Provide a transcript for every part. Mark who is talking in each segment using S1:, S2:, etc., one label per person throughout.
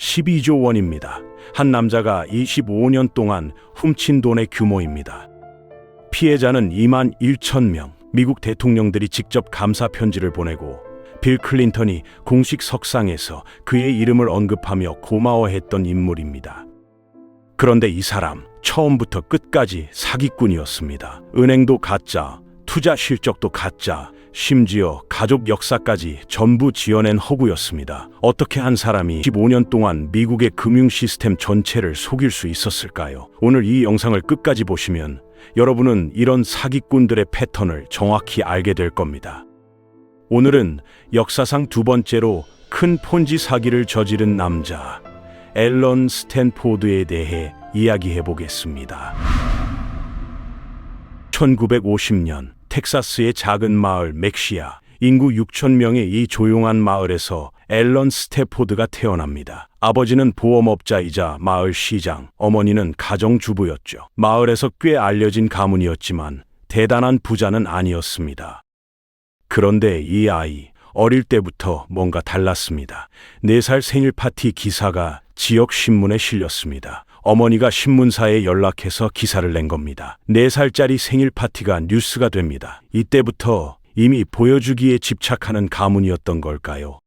S1: 12조 원입니다. 한 남자가 25년 동안 훔친 돈의 규모입니다. 피해자는 2만 1천 명. 미국 대통령들이 직접 감사 편지를 보내고 빌 클린턴이 공식 석상에서 그의 이름을 언급하며 고마워했던 인물입니다. 그런데 이 사람 처음부터 끝까지 사기꾼이었습니다. 은행도 가짜, 투자 실적도 가짜, 심지어 가족 역사까지 전부 지어낸 허구였습니다. 어떻게 한 사람이 15년 동안 미국의 금융 시스템 전체를 속일 수 있었을까요? 오늘 이 영상을 끝까지 보시면 여러분은 이런 사기꾼들의 패턴을 정확히 알게 될 겁니다. 오늘은 역사상 두 번째로 큰 폰지 사기를 저지른 남자 앨런 스탠포드에 대해 이야기해 보겠습니다. 1950년 텍사스의 작은 마을 맥시아, 인구 6천 명의 이 조용한 마을에서 앨런 스탠포드가 태어납니다. 아버지는 보험업자이자 마을 시장, 어머니는 가정주부였죠. 마을에서 꽤 알려진 가문이었지만 대단한 부자는 아니었습니다. 그런데 이 아이, 어릴 때부터 뭔가 달랐습니다. 4살 생일 파티 기사가 지역 신문에 실렸습니다. 어머니가 신문사에 연락해서 기사를 낸 겁니다. 4살짜리 생일 파티가 뉴스가 됩니다. 이때부터 이미 보여주기에 집착하는 가문이었던 걸까요?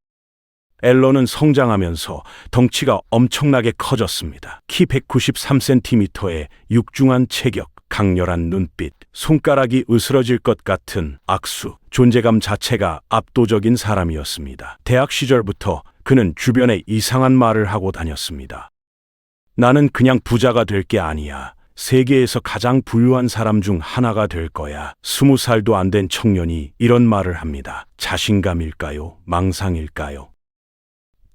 S1: 앨런은 성장하면서 덩치가 엄청나게 커졌습니다. 키 193cm의 육중한 체격, 강렬한 눈빛, 손가락이 으스러질 것 같은 악수, 존재감 자체가 압도적인 사람이었습니다. 대학 시절부터 그는 주변에 이상한 말을 하고 다녔습니다. 나는 그냥 부자가 될 게 아니야. 세계에서 가장 부유한 사람 중 하나가 될 거야. 20살도 안 된 청년이 이런 말을 합니다. 자신감일까요? 망상일까요?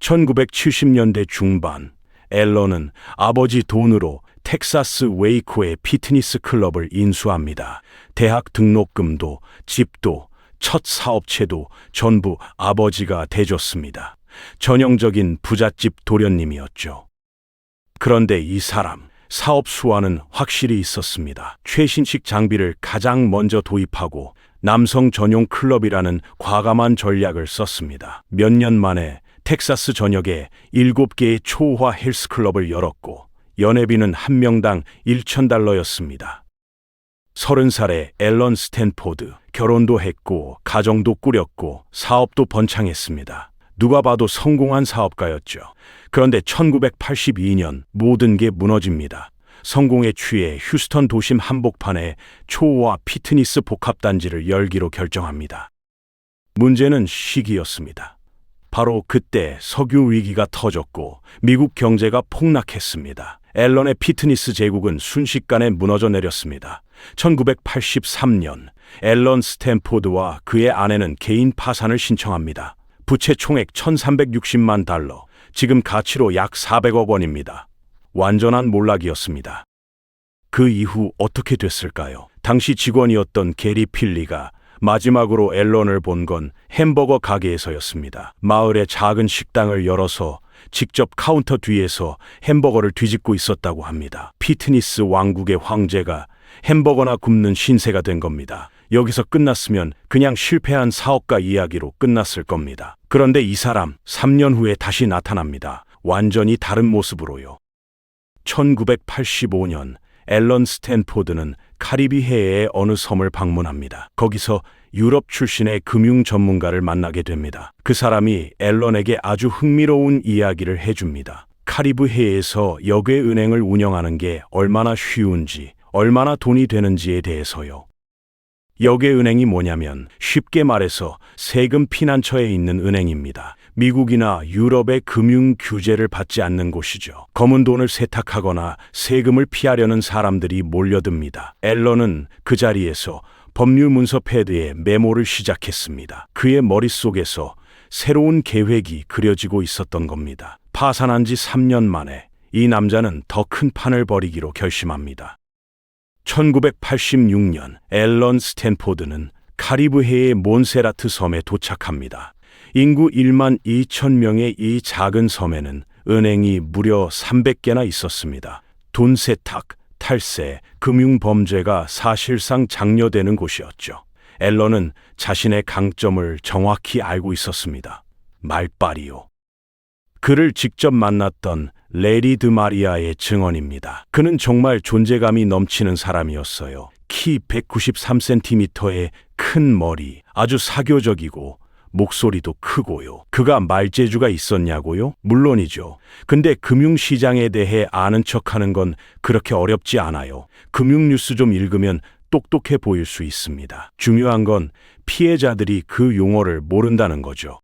S1: 1970년대 중반, 앨런은 아버지 돈으로 텍사스 웨이코의 피트니스 클럽을 인수합니다. 대학 등록금도, 집도, 첫 사업체도 전부 아버지가 대줬습니다. 전형적인 부잣집 도련님이었죠. 그런데 이 사람, 사업 수완은 확실히 있었습니다. 최신식 장비를 가장 먼저 도입하고 남성 전용 클럽이라는 과감한 전략을 썼습니다. 몇 년 만에 텍사스 전역에 7개의 초호화 헬스클럽을 열었고 연회비는 한 명당 $1,000였습니다. 30살의 앨런 스탠포드, 결혼도 했고 가정도 꾸렸고 사업도 번창했습니다. 누가 봐도 성공한 사업가였죠. 그런데 1982년 모든 게 무너집니다. 성공에 취해 휴스턴 도심 한복판에 초호화 피트니스 복합단지를 열기로 결정합니다. 문제는 시기였습니다. 바로 그때 석유 위기가 터졌고 미국 경제가 폭락했습니다. 앨런의 피트니스 제국은 순식간에 무너져 내렸습니다. 1983년 앨런 스탠포드와 그의 아내는 개인 파산을 신청합니다. 부채 총액 $1,360만, 지금 가치로 약 400억 원입니다. 완전한 몰락이었습니다. 그 이후 어떻게 됐을까요? 당시 직원이었던 게리 필리가 마지막으로 앨런을 본 건 햄버거 가게에서였습니다. 마을의 작은 식당을 열어서 직접 카운터 뒤에서 햄버거를 뒤집고 있었다고 합니다. 피트니스 왕국의 황제가 햄버거나 굽는 신세가 된 겁니다. 여기서 끝났으면 그냥 실패한 사업가 이야기로 끝났을 겁니다. 그런데 이 사람 3년 후에 다시 나타납니다. 완전히 다른 모습으로요. 1985년 앨런 스탠포드는 카리비해의 어느 섬을 방문합니다. 거기서 유럽 출신의 금융 전문가를 만나게 됩니다. 그 사람이 앨런에게 아주 흥미로운 이야기를 해줍니다. 카리브해에서 역의 은행을 운영하는 게 얼마나 쉬운지, 얼마나 돈이 되는지에 대해서요. 역의 은행이 뭐냐면 쉽게 말해서 세금 피난처에 있는 은행입니다. 미국이나 유럽의 금융 규제를 받지 않는 곳이죠. 검은 돈을 세탁하거나 세금을 피하려는 사람들이 몰려듭니다. 앨런은 그 자리에서 법률 문서 패드에 메모를 시작했습니다. 그의 머릿속에서 새로운 계획이 그려지고 있었던 겁니다. 파산한 지 3년 만에 이 남자는 더 큰 판을 벌이기로 결심합니다. 1986년 앨런 스탠포드는 카리브해의 몬세라트 섬에 도착합니다. 인구 1만 2천 명의 이 작은 섬에는 은행이 무려 300개나 있었습니다. 돈 세탁, 탈세, 금융범죄가 사실상 장려되는 곳이었죠. 앨런은 자신의 강점을 정확히 알고 있었습니다. 말빨이요. 그를 직접 만났던 레리 드 마리아의 증언입니다. 그는 정말 존재감이 넘치는 사람이었어요. 키 193cm의 큰 머리, 아주 사교적이고 목소리도 크고요. 그가 말재주가 있었냐고요? 물론이죠. 근데 금융시장에 대해 아는 척하는 건 그렇게 어렵지 않아요. 금융뉴스 좀 읽으면 똑똑해 보일 수 있습니다. 중요한 건 피해자들이 그 용어를 모른다는 거죠.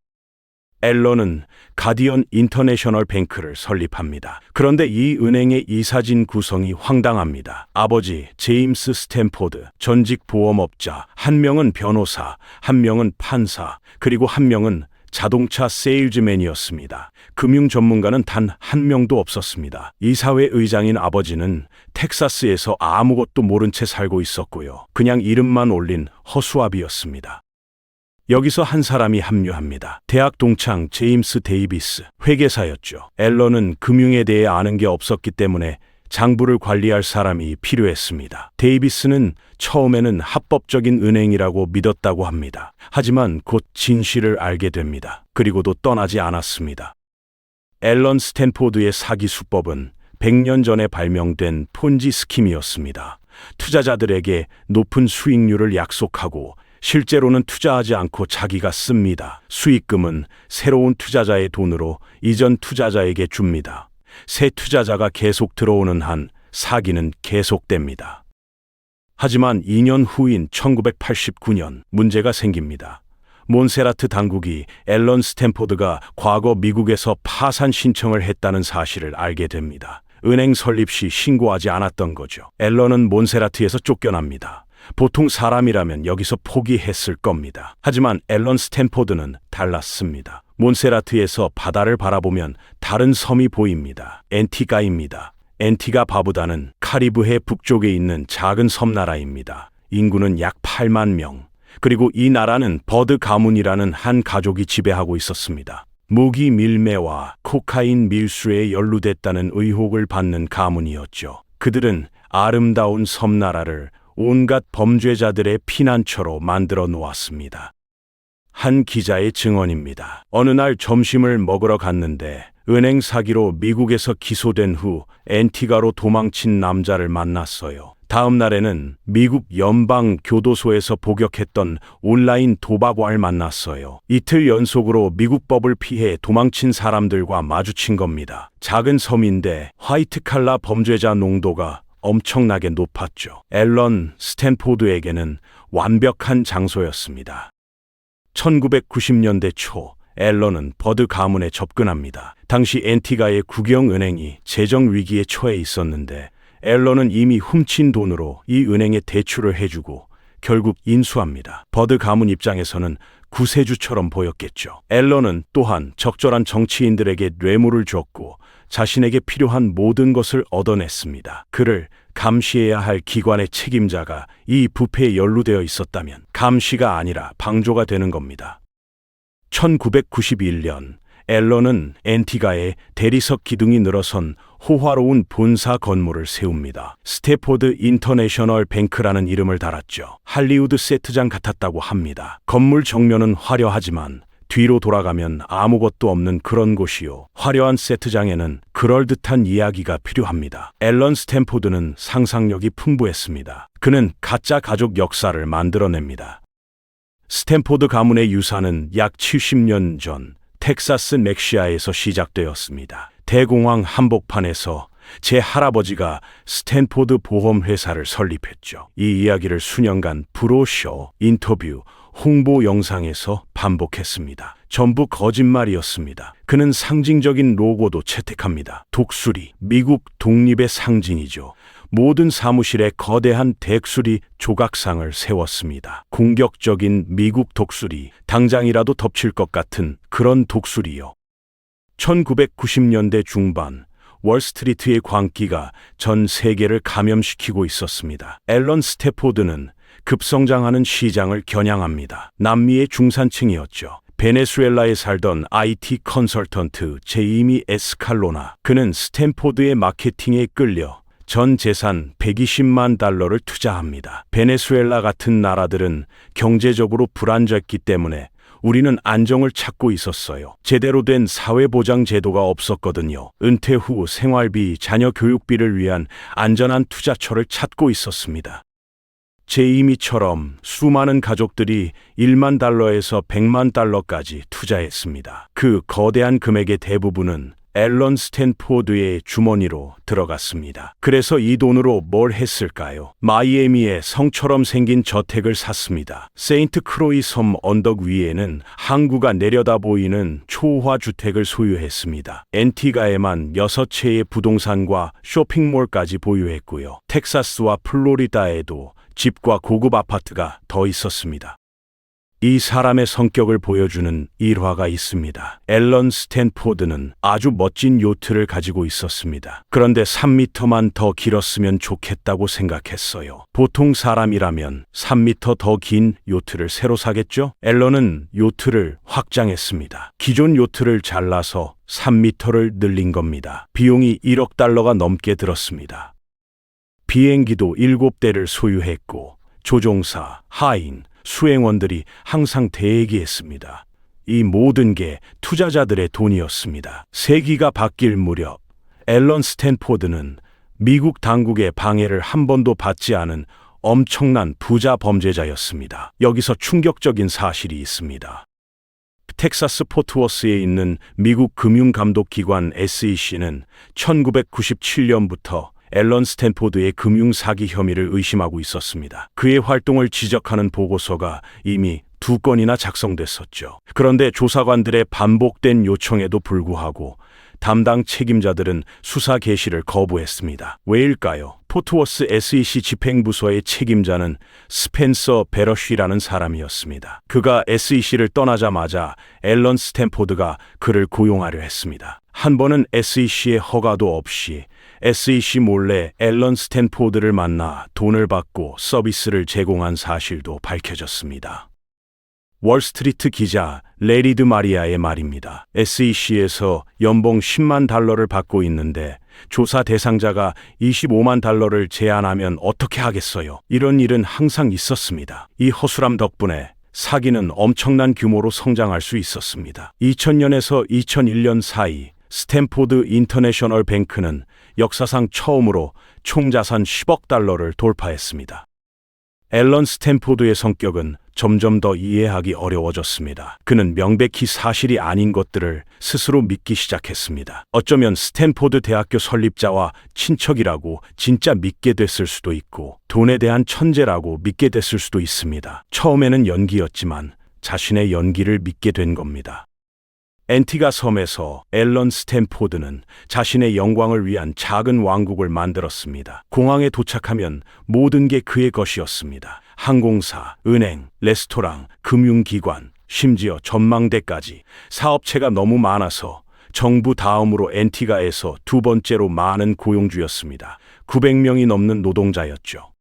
S1: 앨런은 가디언 인터내셔널 뱅크를 설립합니다. 그런데 이 은행의 이사진 구성이 황당합니다. 아버지 제임스 스탠포드, 전직 보험업자, 한 명은 변호사, 한 명은 판사, 그리고 한 명은 자동차 세일즈맨이었습니다. 금융 전문가는 단 한 명도 없었습니다. 이사회 의장인 아버지는 텍사스에서 아무것도 모른 채 살고 있었고요. 그냥 이름만 올린 허수아비였습니다. 여기서 한 사람이 합류합니다. 대학 동창 제임스 데이비스, 회계사였죠. 앨런은 금융에 대해 아는 게 없었기 때문에 장부를 관리할 사람이 필요했습니다. 데이비스는 처음에는 합법적인 은행이라고 믿었다고 합니다. 하지만 곧 진실을 알게 됩니다. 그리고도 떠나지 않았습니다. 앨런 스탠포드의 사기 수법은 100년 전에 발명된 폰지 스킴이었습니다. 투자자들에게 높은 수익률을 약속하고 실제로는 투자하지 않고 자기가 씁니다. 수익금은 새로운 투자자의 돈으로 이전 투자자에게 줍니다. 새 투자자가 계속 들어오는 한 사기는 계속됩니다. 하지만 2년 후인 1989년 문제가 생깁니다. 몬세라트 당국이 앨런 스탠포드가 과거 미국에서 파산 신청을 했다는 사실을 알게 됩니다. 은행 설립 시 신고하지 않았던 거죠. 앨런은 몬세라트에서 쫓겨납니다. 보통 사람이라면 여기서 포기했을 겁니다. 하지만 앨런 스탠포드는 달랐습니다. 몬세라트에서 바다를 바라보면 다른 섬이 보입니다. 앤티가입니다. 앤티가 바부다는 카리브해 북쪽에 있는 작은 섬나라입니다. 인구는 약 8만 명. 그리고 이 나라는 버드 가문이라는 한 가족이 지배하고 있었습니다. 무기 밀매와 코카인 밀수에 연루됐다는 의혹을 받는 가문이었죠. 그들은 아름다운 섬나라를 온갖 범죄자들의 피난처로 만들어 놓았습니다. 한 기자의 증언입니다. 어느 날 점심을 먹으러 갔는데 은행 사기로 미국에서 기소된 후 앤티가로 도망친 남자를 만났어요. 다음 날에는 미국 연방 교도소에서 복역했던 온라인 도박왕을 만났어요. 이틀 연속으로 미국 법을 피해 도망친 사람들과 마주친 겁니다. 작은 섬인데 화이트 칼라 범죄자 농도가 엄청나게 높았죠. 앨런 스탠포드에게는 완벽한 장소였습니다. 1990년대 초 앨런은 버드 가문에 접근합니다. 당시 앤티가의 국영은행이 재정 위기에 처해 있었는데 앨런은 이미 훔친 돈으로 이 은행에 대출을 해주고 결국 인수합니다. 버드 가문 입장에서는 구세주처럼 보였겠죠. 앨런은 또한 적절한 정치인들에게 뇌물을 줬고 자신에게 필요한 모든 것을 얻어냈습니다. 그를 감시해야 할 기관의 책임자가 이 부패에 연루되어 있었다면 감시가 아니라 방조가 되는 겁니다. 1991년 앨런은 앤티가에 대리석 기둥이 늘어선 호화로운 본사 건물을 세웁니다. 스탠포드 인터내셔널 뱅크라는 이름을 달았죠. 할리우드 세트장 같았다고 합니다. 건물 정면은 화려하지만 뒤로 돌아가면 아무것도 없는 그런 곳이요. 화려한 세트장에는 그럴듯한 이야기가 필요합니다. 앨런 스탠포드는 상상력이 풍부했습니다. 그는 가짜 가족 역사를 만들어냅니다. 스탠포드 가문의 유산은 약 70년 전 텍사스 맥시아에서 시작되었습니다. 대공황 한복판에서 제 할아버지가 스탠포드 보험회사를 설립했죠. 이 이야기를 수년간 브로셔, 인터뷰, 홍보 영상에서 반복했습니다. 전부 거짓말이었습니다. 그는 상징적인 로고도 채택합니다. 독수리, 미국 독립의 상징이죠. 모든 사무실에 거대한 덱수리 조각상을 세웠습니다. 공격적인 미국 독수리, 당장이라도 덮칠 것 같은 그런 독수리요. 1990년대 중반 월스트리트의 광기가 전 세계를 감염시키고 있었습니다. 앨런 스탠포드는 급성장하는 시장을 겨냥합니다. 남미의 중산층이었죠. 베네수엘라에 살던 IT 컨설턴트 제이미 에스칼로나. 그는 스탠포드의 마케팅에 끌려 전 재산 120만 달러를 투자합니다. 베네수엘라 같은 나라들은 경제적으로 불안정했기 때문에 우리는 안정을 찾고 있었어요. 제대로 된 사회보장 제도가 없었거든요. 은퇴 후 생활비, 자녀 교육비를 위한 안전한 투자처를 찾고 있었습니다. 제이미처럼 수많은 가족들이 1만 달러에서 100만 달러까지 투자했습니다. 그 거대한 금액의 대부분은 앨런 스탠포드의 주머니로 들어갔습니다. 그래서 이 돈으로 뭘 했을까요? 마이애미에 성처럼 생긴 저택을 샀습니다. 세인트 크로이 섬 언덕 위에는 항구가 내려다 보이는 초호화 주택을 소유했습니다. 앤티가에만 6채의 부동산과 쇼핑몰까지 보유했고요. 텍사스와 플로리다에도 집과 고급 아파트가 더 있었습니다. 이 사람의 성격을 보여주는 일화가 있습니다. 앨런 스탠포드는 아주 멋진 요트를 가지고 있었습니다. 그런데 3미터만 더 길었으면 좋겠다고 생각했어요. 보통 사람이라면 3미터 더 긴 요트를 새로 사겠죠? 앨런은 요트를 확장했습니다. 기존 요트를 잘라서 3미터를 늘린 겁니다. 비용이 1억 달러가 넘게 들었습니다. 비행기도 7대를 소유했고 조종사, 하인, 수행원들이 항상 대기했습니다. 이 모든 게 투자자들의 돈이었습니다. 세기가 바뀔 무렵 앨런 스탠포드는 미국 당국의 방해를 한 번도 받지 않은 엄청난 부자 범죄자였습니다. 여기서 충격적인 사실이 있습니다. 텍사스 포트워스에 있는 미국 금융감독기관 SEC는 1997년부터 앨런 스탠포드의 금융 사기 혐의를 의심하고 있었습니다. 그의 활동을 지적하는 보고서가 이미 2건이나 작성됐었죠. 그런데 조사관들의 반복된 요청에도 불구하고 담당 책임자들은 수사 개시를 거부했습니다. 왜일까요? 포트워스 SEC 집행부서의 책임자는 스펜서 베러쉬라는 사람이었습니다. 그가 SEC를 떠나자마자 앨런 스탠포드가 그를 고용하려 했습니다. 한 번은 SEC의 허가도 없이 SEC 몰래 앨런 스탠포드를 만나 돈을 받고 서비스를 제공한 사실도 밝혀졌습니다. 월스트리트 기자 레리드 마리아의 말입니다. SEC에서 연봉 10만 달러를 받고 있는데 조사 대상자가 25만 달러를 제안하면 어떻게 하겠어요? 이런 일은 항상 있었습니다. 이 허술함 덕분에 사기는 엄청난 규모로 성장할 수 있었습니다. 2000년에서 2001년 사이 스탠포드 인터내셔널 뱅크는 역사상 처음으로 총자산 10억 달러를 돌파했습니다. 앨런 스탠포드의 성격은 점점 더 이해하기 어려워졌습니다. 그는 명백히 사실이 아닌 것들을 스스로 믿기 시작했습니다. 어쩌면 스탠포드 대학교 설립자와 친척이라고 진짜 믿게 됐을 수도 있고 돈에 대한 천재라고 믿게 됐을 수도 있습니다. 처음에는 연기였지만 자신의 연기를 믿게 된 겁니다. 앤티가 섬에서 앨런 스탠포드는 자신의 영광을 위한 작은 왕국을 만들었습니다. 공항에 도착하면 모든 게 그의 것이었습니다. 항공사, 은행, 레스토랑, 금융기관, 심지어 전망대까지 사업체가 너무 많아서 정부 다음으로 앤티가에서 2번째로 많은 고용주였습니다. 900명이 넘는 노동자였죠.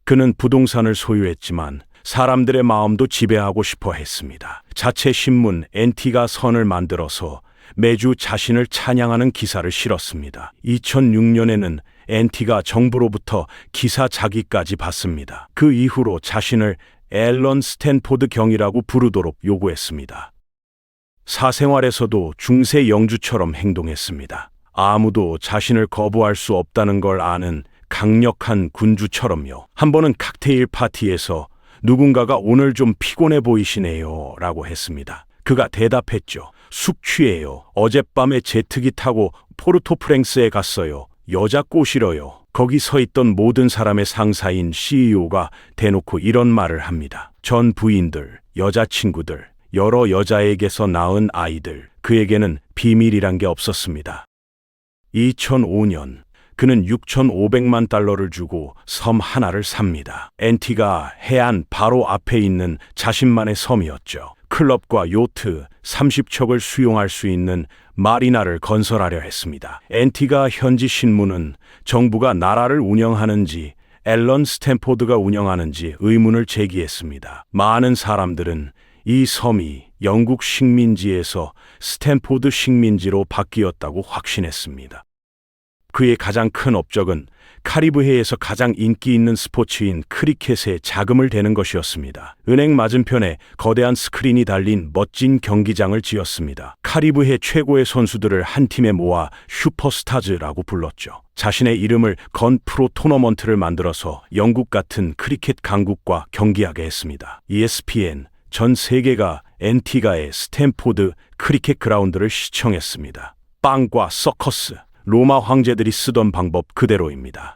S1: 그는 부동산을 소유했지만 사람들의 마음도 지배하고 싶어 했습니다. 자체 신문 앤티가 선을 만들어서 매주 자신을 찬양하는 기사를 실었습니다. 2006년에는 앤티가 정부로부터 기사 자기까지 받습니다. 그 이후로 자신을 앨런 스탠포드 경이라고 부르도록 요구했습니다. 사생활에서도 중세 영주처럼 행동했습니다. 아무도 자신을 거부할 수 없다는 걸 아는 강력한 군주처럼요. 한 번은 칵테일 파티에서 누군가가 오늘 좀 피곤해 보이시네요 라고 했습니다. 그가 대답했죠. 숙취해요. 어젯밤에 제트기 타고 포르토프랭스에 갔어요. 여자 꼬시러요. 거기 서 있던 모든 사람의 상사인 CEO가 대놓고 이런 말을 합니다. 전 부인들, 여자친구들, 여러 여자에게서 낳은 아이들, 그에게는 비밀이란 게 없었습니다. 2005년 그는 6,500만 달러를 주고 섬 하나를 삽니다. 앤티가 해안 바로 앞에 있는 자신만의 섬이었죠. 클럽과 요트 30척을 수용할 수 있는 마리나를 건설하려 했습니다. 앤티가 현지 신문은 정부가 나라를 운영하는지 앨런 스탠포드가 운영하는지 의문을 제기했습니다. 많은 사람들은 이 섬이 영국 식민지에서 스탠포드 식민지로 바뀌었다고 확신했습니다. 그의 가장 큰 업적은 카리브해에서 가장 인기 있는 스포츠인 크리켓에 자금을 대는 것이었습니다. 은행 맞은편에 거대한 스크린이 달린 멋진 경기장을 지었습니다. 카리브해 최고의 선수들을 한 팀에 모아 슈퍼스타즈라고 불렀죠. 자신의 이름을 건 프로 토너먼트를 만들어서 영국 같은 크리켓 강국과 경기하게 했습니다. ESPN 전 세계가 앤티가의 스탠포드 크리켓 그라운드를 시청했습니다. 빵과 서커스, 로마 황제들이 쓰던 방법 그대로입니다.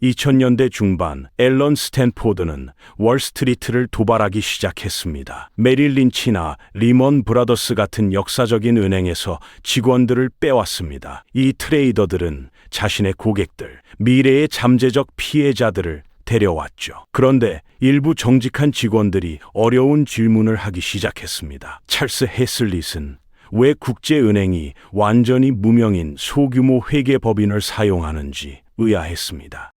S1: 2000년대 중반 앨런 스탠포드는 월스트리트를 도발하기 시작했습니다. 메릴 린치나 리먼 브라더스 같은 역사적인 은행에서 직원들을 빼왔습니다. 이 트레이더들은 자신의 고객들, 미래의 잠재적 피해자들을 데려왔죠. 그런데 일부 정직한 직원들이 어려운 질문을 하기 시작했습니다. 찰스 헤슬릿은 왜 국제은행이 완전히 무명인 소규모 회계법인을 사용하는지 의아했습니다.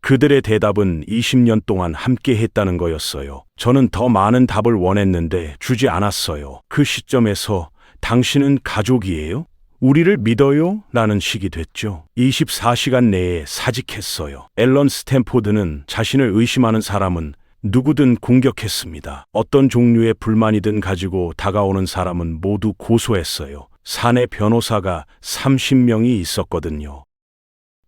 S1: 그들의 대답은 20년 동안 함께 했다는 거였어요. 저는 더 많은 답을 원했는데 주지 않았어요. 그 시점에서 당신은 가족이에요? 우리를 믿어요? 라는 식이 됐죠. 24시간 내에 사직했어요. 앨런 스탠포드는 자신을 의심하는 사람은 누구든 공격했습니다. 어떤 종류의 불만이든 가지고 다가오는 사람은 모두 고소했어요. 사내 변호사가 30명이 있었거든요.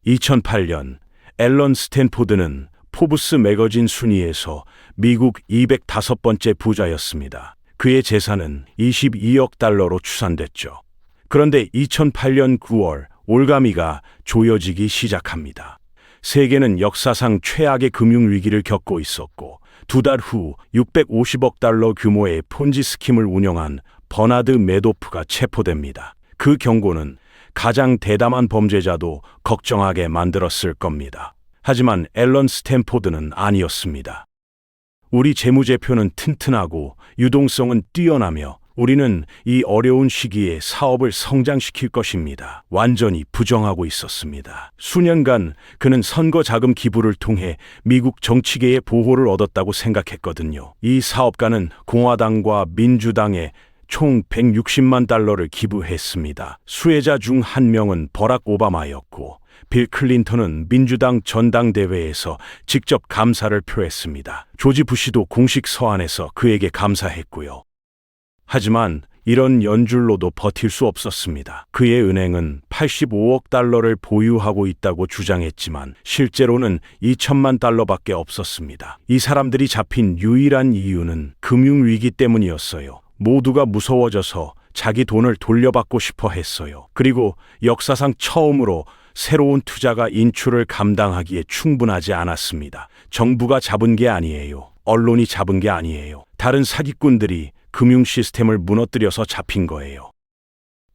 S1: 2008년 앨런 스탠포드는 포브스 매거진 순위에서 미국 205번째 부자였습니다. 그의 재산은 22억 달러로 추산됐죠. 그런데 2008년 9월 올가미가 조여지기 시작합니다. 세계는 역사상 최악의 금융위기를 겪고 있었고 2달 후 650억 달러 규모의 폰지 스킴을 운영한 버나드 매도프가 체포됩니다. 그 경고는 가장 대담한 범죄자도 걱정하게 만들었을 겁니다. 하지만 앨런 스탠포드는 아니었습니다. 우리 재무제표는 튼튼하고 유동성은 뛰어나며 우리는 이 어려운 시기에 사업을 성장시킬 것입니다. 완전히 부정하고 있었습니다. 수년간 그는 선거 자금 기부를 통해 미국 정치계의 보호를 얻었다고 생각했거든요. 이 사업가는 공화당과 민주당에 총 160만 달러를 기부했습니다. 수혜자 중 한 명은 버락 오바마였고 빌 클린턴은 민주당 전당대회에서 직접 감사를 표했습니다. 조지 부시도 공식 서한에서 그에게 감사했고요. 하지만 이런 연줄로도 버틸 수 없었습니다. 그의 은행은 85억 달러를 보유하고 있다고 주장했지만 실제로는 2천만 달러밖에 없었습니다. 이 사람들이 잡힌 유일한 이유는 금융위기 때문이었어요. 모두가 무서워져서 자기 돈을 돌려받고 싶어 했어요. 그리고 역사상 처음으로 새로운 투자가 인출을 감당하기에 충분하지 않았습니다. 정부가 잡은 게 아니에요. 언론이 잡은 게 아니에요. 다른 사기꾼들이 금융 시스템을 무너뜨려서 잡힌 거예요.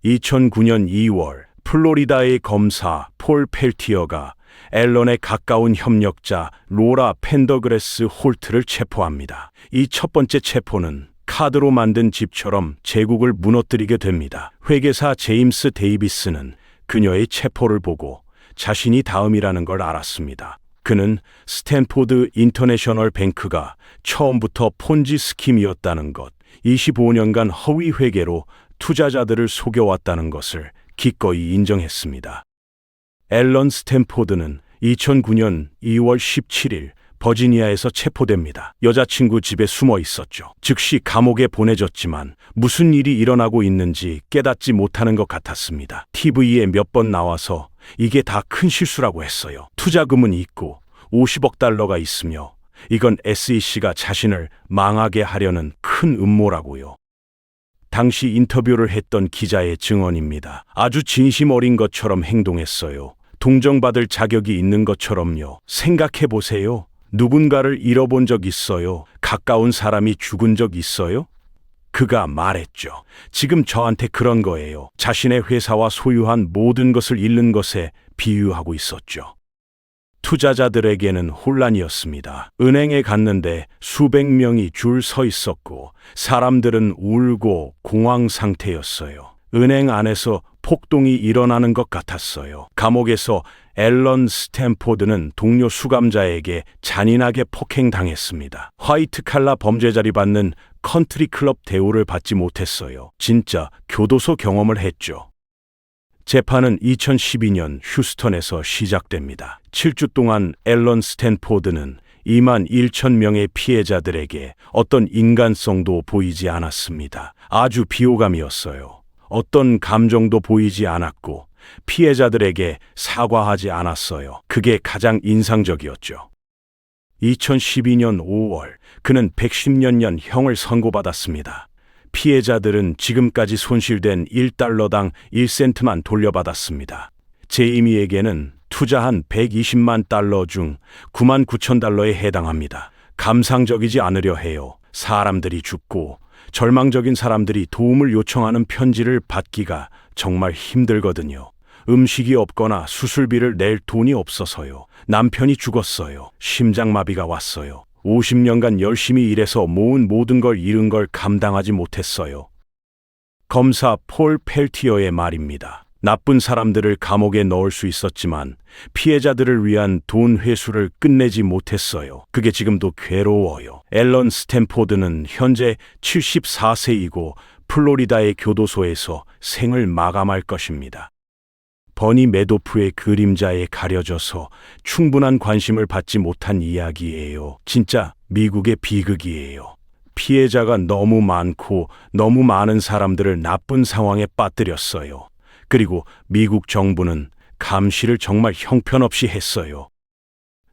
S1: 2009년 2월 플로리다의 검사 폴 펠티어가 앨런의 가까운 협력자 로라 펜더그레스 홀트를 체포합니다. 이 첫 번째 체포는 카드로 만든 집처럼 제국을 무너뜨리게 됩니다. 회계사 제임스 데이비스는 그녀의 체포를 보고 자신이 다음이라는 걸 알았습니다. 그는 스탠포드 인터내셔널 뱅크가 처음부터 폰지 스킴이었다는 것, 25년간 허위 회계로 투자자들을 속여왔다는 것을 기꺼이 인정했습니다. 앨런 스탠포드는 2009년 2월 17일 버지니아에서 체포됩니다. 여자친구 집에 숨어 있었죠. 즉시 감옥에 보내졌지만 무슨 일이 일어나고 있는지 깨닫지 못하는 것 같았습니다. TV에 몇 번 나와서 이게 다 큰 실수라고 했어요. 투자금은 있고 50억 달러가 있으며 이건 SEC가 자신을 망하게 하려는 큰 음모라고요. 당시 인터뷰를 했던 기자의 증언입니다. 아주 진심 어린 것처럼 행동했어요. 동정받을 자격이 있는 것처럼요. 생각해보세요. 누군가를 잃어본 적 있어요? 가까운 사람이 죽은 적 있어요? 그가 말했죠. 지금 저한테 그런 거예요. 자신의 회사와 소유한 모든 것을 잃는 것에 비유하고 있었죠. 투자자들에게는 혼란이었습니다. 은행에 갔는데 수백 명이 줄 서 있었고 사람들은 울고 공황 상태였어요. 은행 안에서 폭동이 일어나는 것 같았어요. 감옥에서 앨런 스탠포드는 동료 수감자에게 잔인하게 폭행당했습니다. 화이트 칼라 범죄자리 받는 컨트리 클럽 대우를 받지 못했어요. 진짜 교도소 경험을 했죠. 재판은 2012년 휴스턴에서 시작됩니다. 7주 동안 앨런 스탠포드는 2만 1천 명의 피해자들에게 어떤 인간성도 보이지 않았습니다. 아주 비호감이었어요. 어떤 감정도 보이지 않았고 피해자들에게 사과하지 않았어요. 그게 가장 인상적이었죠. 2012년 5월 그는 110년 형을 선고받았습니다. 피해자들은 지금까지 손실된 1달러당 1센트만 돌려받았습니다. 제이미에게는 투자한 120만 달러 중 9만 9천 달러에 해당합니다. 감상적이지 않으려 해요. 사람들이 죽고 절망적인 사람들이 도움을 요청하는 편지를 받기가 정말 힘들거든요. 음식이 없거나 수술비를 낼 돈이 없어서요. 남편이 죽었어요. 심장마비가 왔어요. 50년간 열심히 일해서 모은 모든 걸 잃은 걸 감당하지 못했어요. 검사 폴 펠티어의 말입니다. 나쁜 사람들을 감옥에 넣을 수 있었지만 피해자들을 위한 돈 회수를 끝내지 못했어요. 그게 지금도 괴로워요. 앨런 스탠포드는 현재 74세이고 플로리다의 교도소에서 생을 마감할 것입니다. 버니 매도프의 그림자에 가려져서 충분한 관심을 받지 못한 이야기예요. 진짜 미국의 비극이에요. 피해자가 너무 많고 너무 많은 사람들을 나쁜 상황에 빠뜨렸어요. 그리고 미국 정부는 감시를 정말 형편없이 했어요.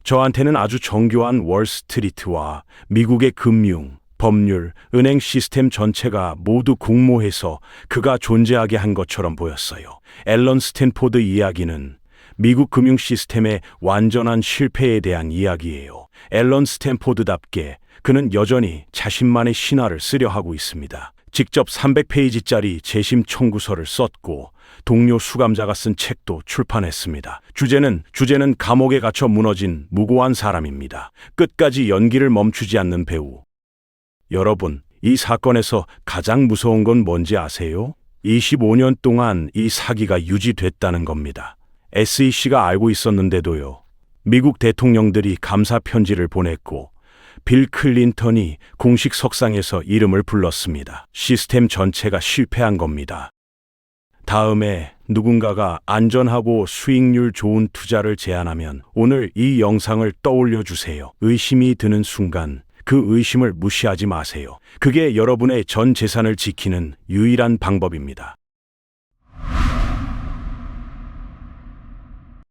S1: 저한테는 아주 정교한 월스트리트와 미국의 금융, 법률, 은행 시스템 전체가 모두 공모해서 그가 존재하게 한 것처럼 보였어요. 앨런 스탠포드 이야기는 미국 금융 시스템의 완전한 실패에 대한 이야기예요. 앨런 스탠포드답게 그는 여전히 자신만의 신화를 쓰려 하고 있습니다. 직접 300페이지짜리 재심 청구서를 썼고 동료 수감자가 쓴 책도 출판했습니다. 주제는 감옥에 갇혀 무너진 무고한 사람입니다. 끝까지 연기를 멈추지 않는 배우. 여러분, 이 사건에서 가장 무서운 건 뭔지 아세요? 25년 동안 이 사기가 유지됐다는 겁니다. SEC가 알고 있었는데도요. 미국 대통령들이 감사 편지를 보냈고 빌 클린턴이 공식 석상에서 이름을 불렀습니다. 시스템 전체가 실패한 겁니다. 다음에 누군가가 안전하고 수익률 좋은 투자를 제안하면 오늘 이 영상을 떠올려 주세요. 의심이 드는 순간 그 의심을 무시하지 마세요. 그게 여러분의 전 재산을 지키는 유일한 방법입니다.